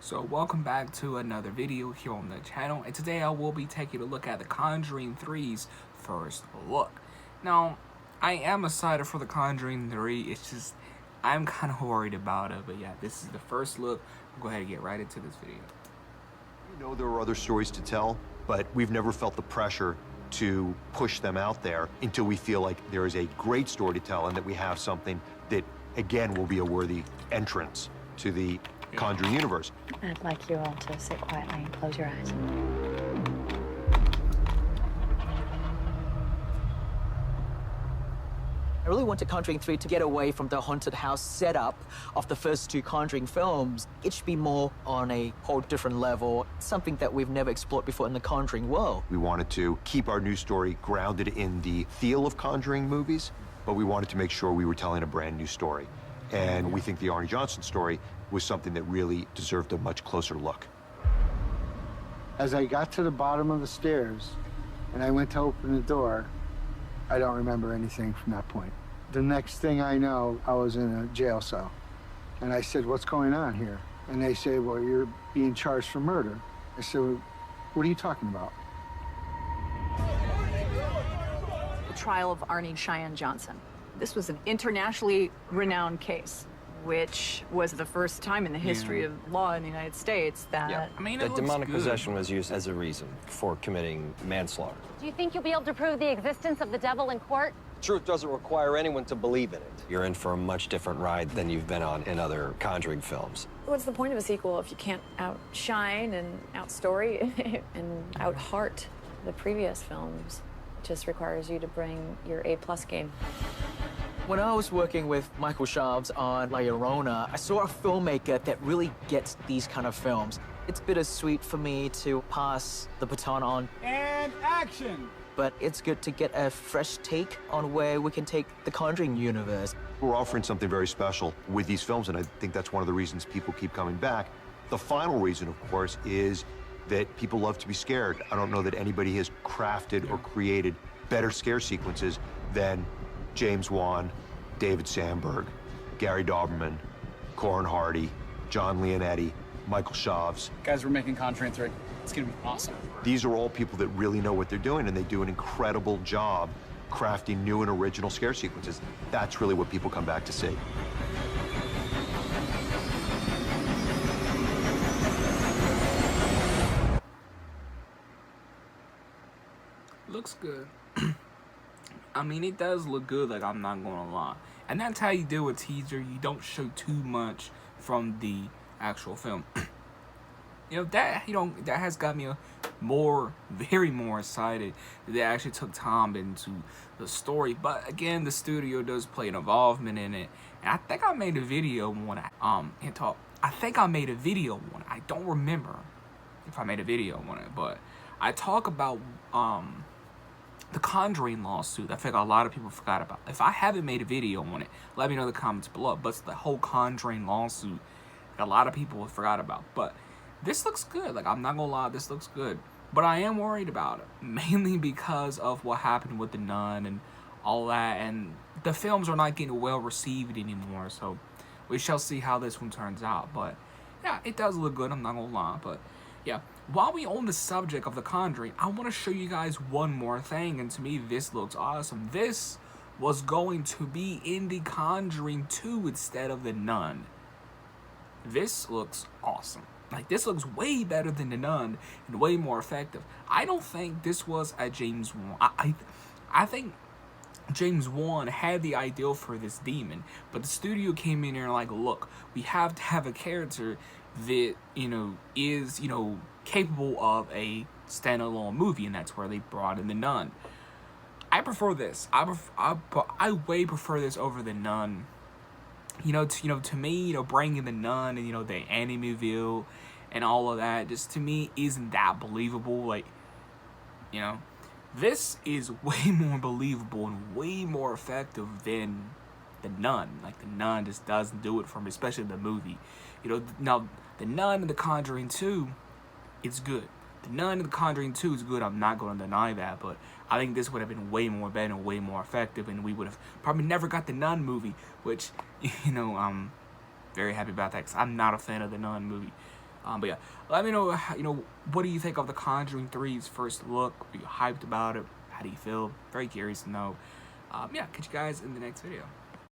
So welcome back to another video here on the channel, and today I will be taking a look at The Conjuring 3's first look. Now, I am excited for The Conjuring 3, it's just, I'm kind of worried about it, but yeah, this is the first look. We'll go ahead and get right into this video. We know there are other stories to tell, but we've never felt the pressure to push them out there until we feel like there is a great story to tell and that we have something that, again, will be a worthy entrance to the Conjuring universe. I'd like you all to sit quietly and close your eyes. I really wanted Conjuring 3 to get away from the haunted house setup of the first two Conjuring films. It should be more on a whole different level, something that we've never explored before in the Conjuring world. We wanted to keep our new story grounded in the feel of Conjuring movies, but we wanted to make sure we were telling a brand new story. And we think the Arnie Johnson story was something that really deserved a much closer look. As I got to the bottom of the stairs and I went to open the door, I don't remember anything from that point. The next thing I know, I was in a jail cell. And I said, "What's going on here?" And they say, "Well, you're being charged for murder." I said, "Well, what are you talking about?" The trial of Arnie Cheyenne Johnson. This was an internationally renowned case, which was the first time in the history of law in the United States that... I mean, that demonic possession was used as a reason for committing manslaughter. Do you think you'll be able to prove the existence of the devil in court? Truth doesn't require anyone to believe in it. You're in for a much different ride than you've been on in other Conjuring films. What's the point of a sequel if you can't outshine and outstory and out-heart the previous films? It just requires you to bring your A-plus game. When I was working with Michael Chaves on La Llorona, I saw a filmmaker that really gets these kind of films. It's bittersweet for me to pass the baton on. And action! But it's good to get a fresh take on where we can take the Conjuring universe. We're offering something very special with these films, and I think that's one of the reasons people keep coming back. The final reason, of course, is that people love to be scared. I don't know that anybody has crafted or created better scare sequences than James Wan, David Sandberg, Gary Dauberman, Corin Hardy, John Leonetti, Michael Chaves. Guys, we're making Conjuring 3. It's gonna be awesome. These are all people that really know what they're doing, and they do an incredible job crafting new and original scare sequences. That's really what people come back to see. Looks good. I mean, it does look good, like, I'm not gonna lie. And that's how you do a teaser. You don't show too much from the actual film. That has got me very more excited that they actually took time into the story. But again, the studio does play an involvement in it. And I think I made a video on I don't remember if I made a video on it, but I talk about the Conjuring lawsuit. I think a lot of people forgot about. If I haven't made a video on it, let me know in the comments below. But it's the whole Conjuring lawsuit that a lot of people forgot about. But this looks good. Like, I'm not gonna lie, this looks good. But I am worried about it, mainly because of what happened with The Nun and all that. And the films are not getting well received anymore. So we shall see how this one turns out. But yeah, it does look good. I'm not gonna lie. But yeah, while we on the subject of The Conjuring, I want to show you guys one more thing, and to me, this looks awesome. This was going to be in The Conjuring 2 instead of The Nun. This looks awesome. Like, this looks way better than The Nun and way more effective. I don't think this was a James Wan. I think James Wan had the ideal for this demon, but the studio came in and like, look, we have to have a character that, is, capable of a standalone movie, and that's where they brought in The Nun. I prefer this. I way prefer this over The Nun. To me, bringing The Nun and, the Amityville and all of that, just to me, isn't that believable. Like, this is way more believable and way more effective than The Nun. Like, The Nun just doesn't do it for me, especially the movie. Now, The Nun and The Conjuring 2, it's good. The Nun and The Conjuring 2 is good, I'm not going to deny that, but I think this would have been way more better and way more effective, and we would have probably never got the Nun movie, which, I'm very happy about that, because I'm not a fan of the Nun movie. But yeah, let me know, what do you think of The Conjuring 3's first look? Are you hyped about it? How do you feel? Very curious to know. Yeah, catch you guys in the next video.